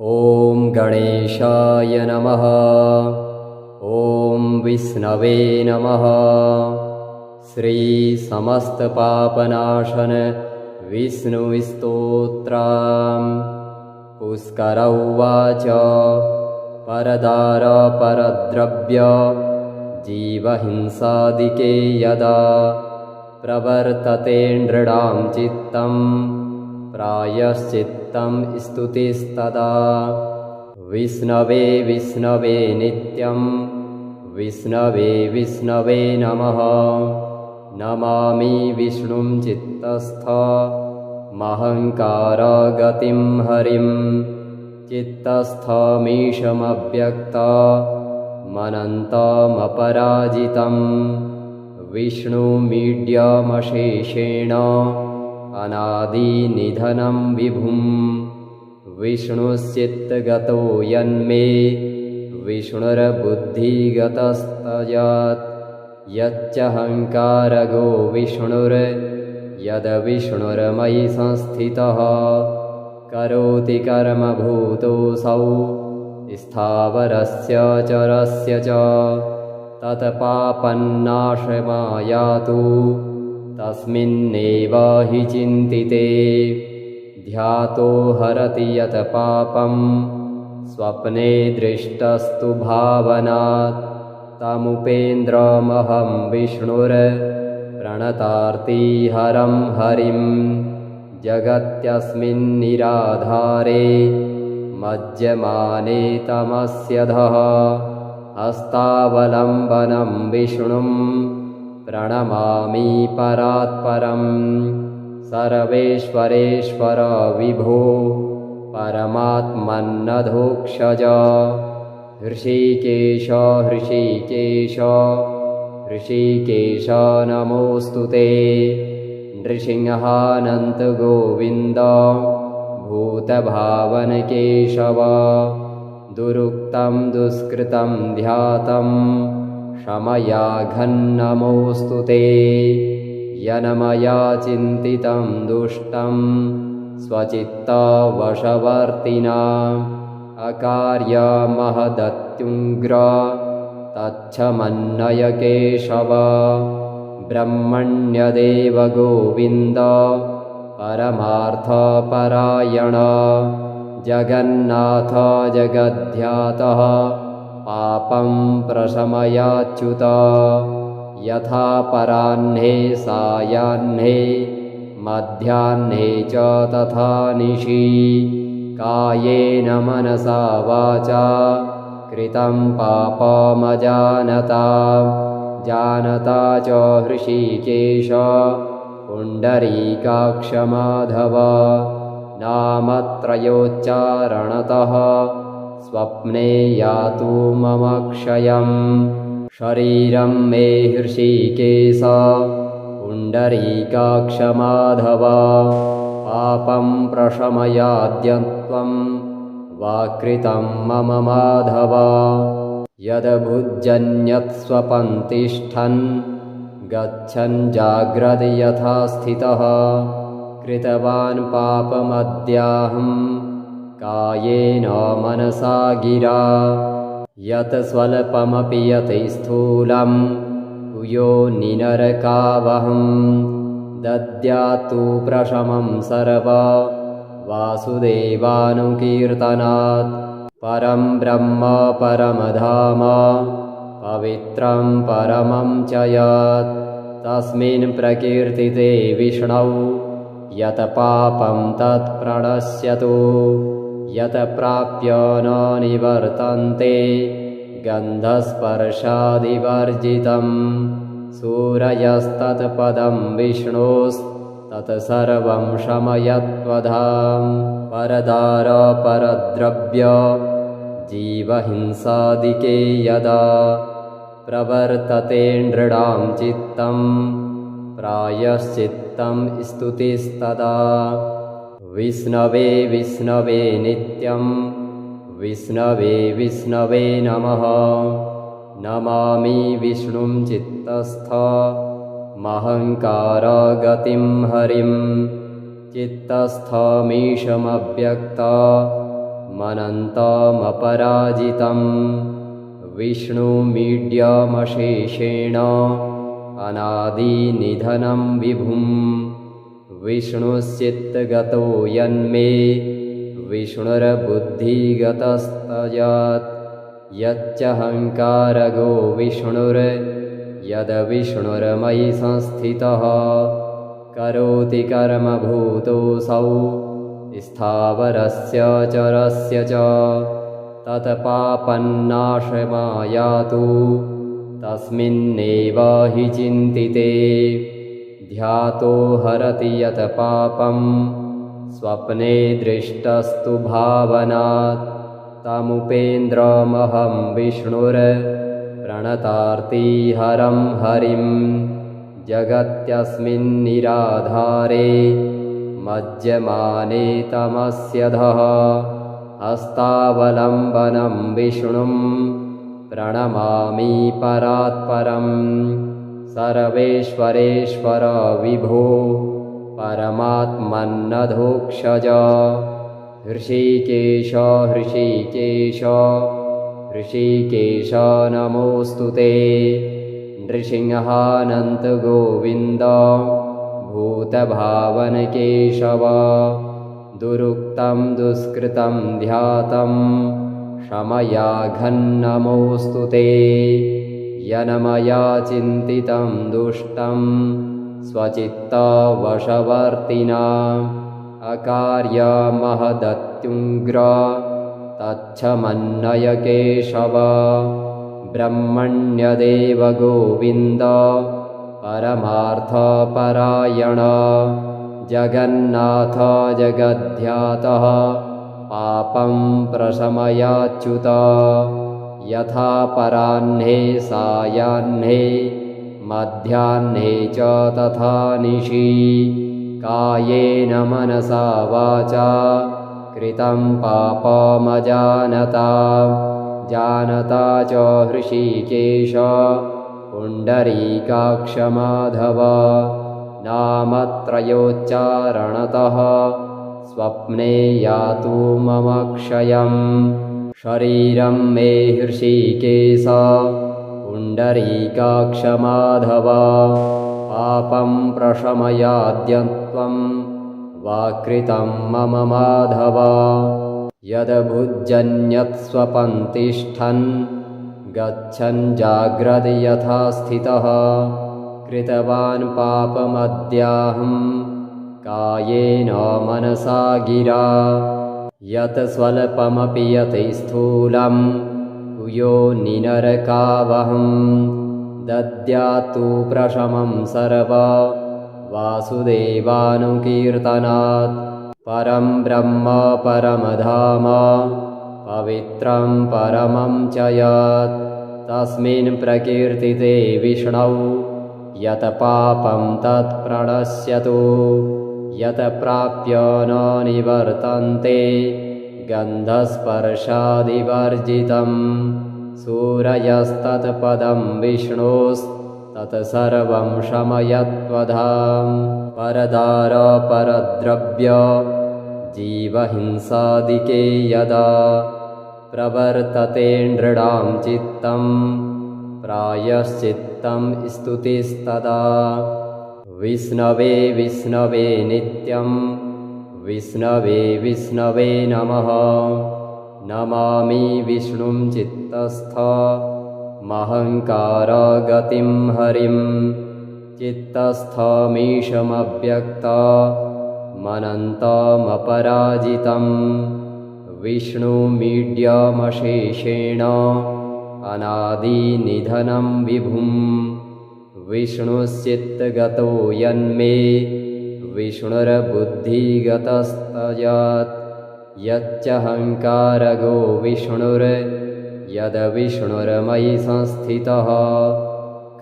ॐ गणेशाय नमः। ॐ विष्णवे नमः। श्री समस्तपापनाशन विष्णुस्तोत्रम्। पुष्कर उवाच परदार परद्रव्य जीवहिंसादिके यदा प्रवर्तते नृणां चित्तं प्रायश्चित्तं स्तुतिस्तदा। विष्णवे विष्णवे नित्यं विष्णवे विष्णवे नमः। नमामि विष्णुं चित्तस्थमहङ्कारगतिं हरिं चित्तस्थमीशमव्यक्तमनन्तमपराजितं विष्णुमीड्यमशेषेण अनादिनिधनं विभुं। विष्णुश्चित्तगतो यन्मे विष्णुर्बुद्धिगतस्तयत् यच्चहङ्कारगो विष्णुर्यद्विष्णुर्मयि संस्थितः करोति कर्म भूतोऽसौ स्थावरस्य चरस्य च तत्पापन्नाशमायातु तस्मिन्नेव हि चिन्तिते। ध्यातो हरति यत् पापं स्वप्ने दृष्टस्तु भावनात् तमुपेन्द्रमहं विष्णुर्प्रणतार्तिहरं हरिं जगत्यस्मिन्निराधारे मज्यमाने तमस्यधः हस्तावलम्बनं विष्णुं प्रणमामि परात्परं। सर्वेश्वरेश्वर विभो परमात्मन्नधोक्षज हृषीकेश हृषीकेश हृषीकेश नमोऽस्तु ते। नृसिंहानन्त गोविन्द भूतभावनकेशव दुरुक्तं दुष्कृतं ध्यातं क्षमया घन्नमोऽस्तु ते। यन्मया चिन्तितं दुष्टं स्वचित्तवशवर्तिना अकार्यमहदत्युग्र तच्छमन्नय केशव। ब्रह्मण्यदेव गोविन्द परमार्थपरायण जगन्नाथ जगद्ध्यातः पापं प्रशमयाच्युत। यथा पराह्ने सायाह्ने मध्याह्ने च तथा निशि कायेन मनसा वाचा कृतं पापमजानता जानता च हृषीकेश पुण्डरीकाक्षमाधव। नामत्रयोच्चारणतः स्वप्ने यातु मम क्षयम्। शरीरं मे हृषीकेश पुण्डरीकाक्षमाधव पापं प्रशमयाद्यत्वं वाकृतं मम माधव। यद्भुजन्यत्स्वपन् तिष्ठन् गच्छन् जाग्रद् यथा स्थितः कृतवान् पापमद्याहं कायेन मनसा गिरा। यत् स्वल्पमपि यत् स्थूलं कुयोनिनरकावहं दद्यात्तु प्रशमं सर्व वासुदेवानुकीर्तनात्। परं ब्रह्म परमधाम पवित्रं परमं च यत् तस्मिन् प्रकीर्तिते विष्णौ यत् पापं तत् प्रणश्यतु। यत् प्राप्य न निवर्तन्ते गन्धस्पर्शादिवर्जितं सूरयस्तत्पदं विष्णोस्तत्सर्वं शमयत्वधाम। परदार परद्रव्य जीवहिंसादिके यदा प्रवर्तते नृणां चित्तं प्रायश्चित्तं स्तुतिस्तदा। विष्णवे विष्णवे नित्यं विष्णवे विष्णवे नमः। नमामि विष्णुं चित्तस्थमहङ्कारगतिं हरिं चित्तस्थमीशमव्यक्तमनन्तमपराजितं मनन्तमपराजितं विष्णुमीड्यमशेषेण अनादिनिधनं विभुं विष्णुश्चित्तगतो यन्मे विष्णुर्बुद्धिगतस्तयत् यच्चहङ्कारगो विष्णुर्यद्विष्णुर्मयि संस्थितः करोति कर्मभूतोऽसौ स्थावरस्य चरस्य च तत्पापन्नाशमायातु तस्मिन्नेव हि चिन्तिते ध्यातो हरति यत् पापं स्वप्ने दृष्टस्तु भावनात् तमुपेन्द्रमहं विष्णुर्प्रणतार्तिहरं हरिं जगत्यस्मिन्निराधारे मज्जमाने तमस्यधः हस्तावलम्बनं विष्णुं प्रणमामि परात्परं सर्वेश्वरेश्वर विभो परमात्मन्नधोक्षज हृषीकेश हृषीकेश हृषीकेश नमोऽस्तु ते नृसिंहानन्त गोविन्द भूतभावनकेशव दुरुक्तं दुष्कृतं ध्यातं शमयाघन्नमोऽस्तु ते यन्मया चिन्तितं दुष्टं स्वचित्तवशवर्तिना अकार्यमहदत्युग्र तच्छमन्नय केशव ब्रह्मण्यदेव गोविन्द परमार्थपरायण जगन्नाथ जगद्ध्यातः पापं प्रशमयाच्युत यथा पराह्ने सायाह्ने मध्याह्ने च तथा निशि कायेन मनसा वाचा कृतं पापमजानता जानता च हृषीकेश पुण्डरीकाक्षमाधव नामत्रयोच्चारणतः स्वप्ने यातु मम क्षयं शरीरं मे हृषीकेश पुण्डरीकाक्षमाधव पापं प्रशमयाद्यत्वं वाकृतं मम माधव यद्भुजन्यत्स्वपन्तिष्ठन् गच्छन् जाग्रद् यथा स्थितः कृतवान् पापमद्याहं कायेन मनसा गिरा यत् स्वल्पमपि यत् स्थूलं कुयोनिनरकावहं दद्यात्तु प्रशमं सर्व वासुदेवानुकीर्तनात् परं ब्रह्म परमधाम पवित्रं परमं च यत् तस्मिन् प्रकीर्तिते विष्णौ यत् पापं तत् प्रणश्यतु यत् प्राप्य न निवर्तन्ते गन्धस्पर्शादिवर्जितं सूरयस्तत्पदं विष्णोस्तत्सर्वं शमयत्वधाम परदार परद्रव्य जीवहिंसादिके यदा प्रवर्तते नृणां चित्तं प्रायश्चित्तं स्तुतिस्तदा विष्णवे विष्णवे नित्यं विष्णवे विष्णवे नमः नमामि विष्णुं चित्तस्थमहङ्कारगतिं हरिं चित्तस्थमीशमव्यक्तमनन्तमपराजितं विष्णुमीड्यमशेषेण अनादिनिधनं विभुं विष्णुश्चित्तगतो यन्मे विष्णुर्बुद्धिगतस्तयत् यच्चहङ्कारगो विष्णुर्यद्विष्णुर्मयि संस्थितः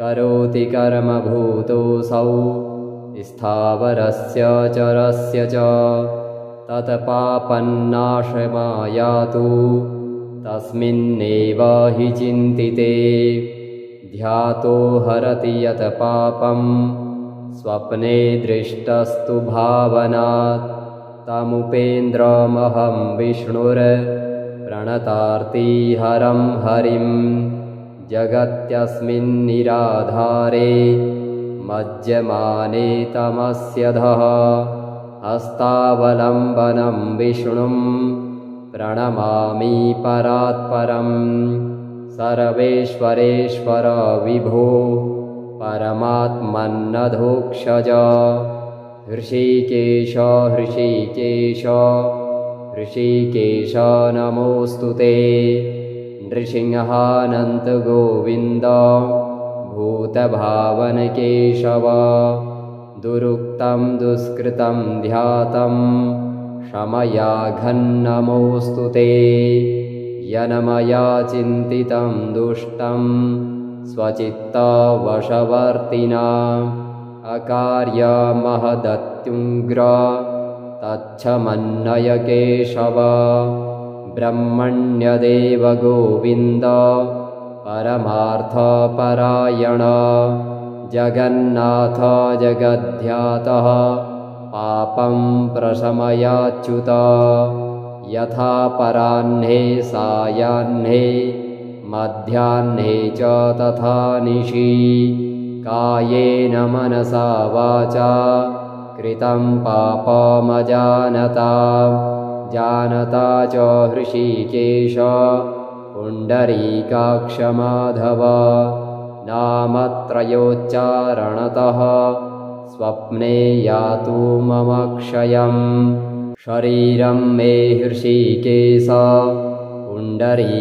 करोति कर्मभूतोऽसौ स्थावरस्य चरस्य च तत्पापन्नाशमायातु तस्मिन्नेव हि चिन्तिते ध्यातो हरति यत् पापं स्वप्ने दृष्टस्तु भावनात् तमुपेन्द्रमहं विष्णुर् प्रणतार्तिहरं हरिं जगत्यस्मिन्निराधारे मज्जमाने तमस्यधः हस्तावलम्बनं विष्णुं प्रणमामि परात्परं सर्वेश्वरेश्वर विभो परमात्मन्नधोक्षज हृषीकेश हृषीकेश हृषीकेश नमोऽस्तु ते नृसिंहानन्तगोविन्द भूतभावनकेशव दुरुक्तं दुष्कृतं ध्यातं क्षमयाघन्नमोऽस्तु ते यन्मया चिन्तितं दुष्टं स्वचित्तवशवर्तिना अकार्यमहदत्युग्र तच्छमन्नय केशव ब्रह्मण्यदेव गोविन्द परमार्थपरायण जगन्नाथ जगद्ध्यातः पापं प्रशमयाच्युत यथा पराह्ने सायाह्ने मध्याह्ने च तथा निशि कायेन मनसा वाचा कृतं पापमजानता जानता च हृषीकेश पुण्डरीकाक्षमाधव नामत्रयोच्चारणतः स्वप्ने यातु मम क्षयं शरीरं मे हृषीकेश पुण्डरीकाक्षमाधव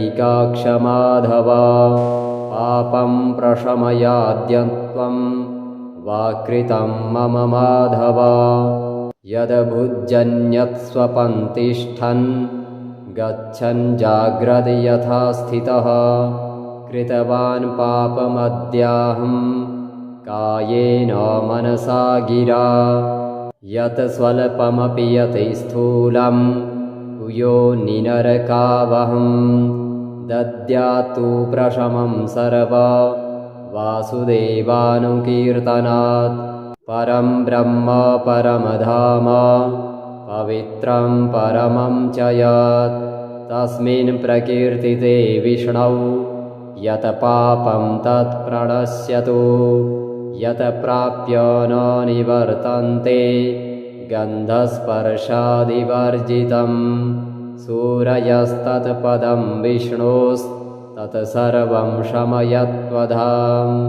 पापं प्रशमयाद्यत्वं वाकृतं मम माधव यद्भुजन्यत्स्वपन्तिष्ठन् गच्छन् जाग्रति यथा स्थितः कृतवान् पापमद्याहं कायेन मनसा गिरा यत् स्वल्पमपि यत् स्थूलं कुयोनिनरकावहं दद्यात्तु प्रशमं सर्व वासुदेवानुकीर्तनात् परं ब्रह्म परमधाम पवित्रं परमं च यत् तस्मिन् प्रकीर्तिते विष्णौ यत् पापं तत् प्रणश्यतु यत् प्राप्य न निवर्तन्ते गन्धस्पर्शादिवर्जितं सूरयस्तत्पदं विष्णोस्तत् सर्वं शमयत्वधाम्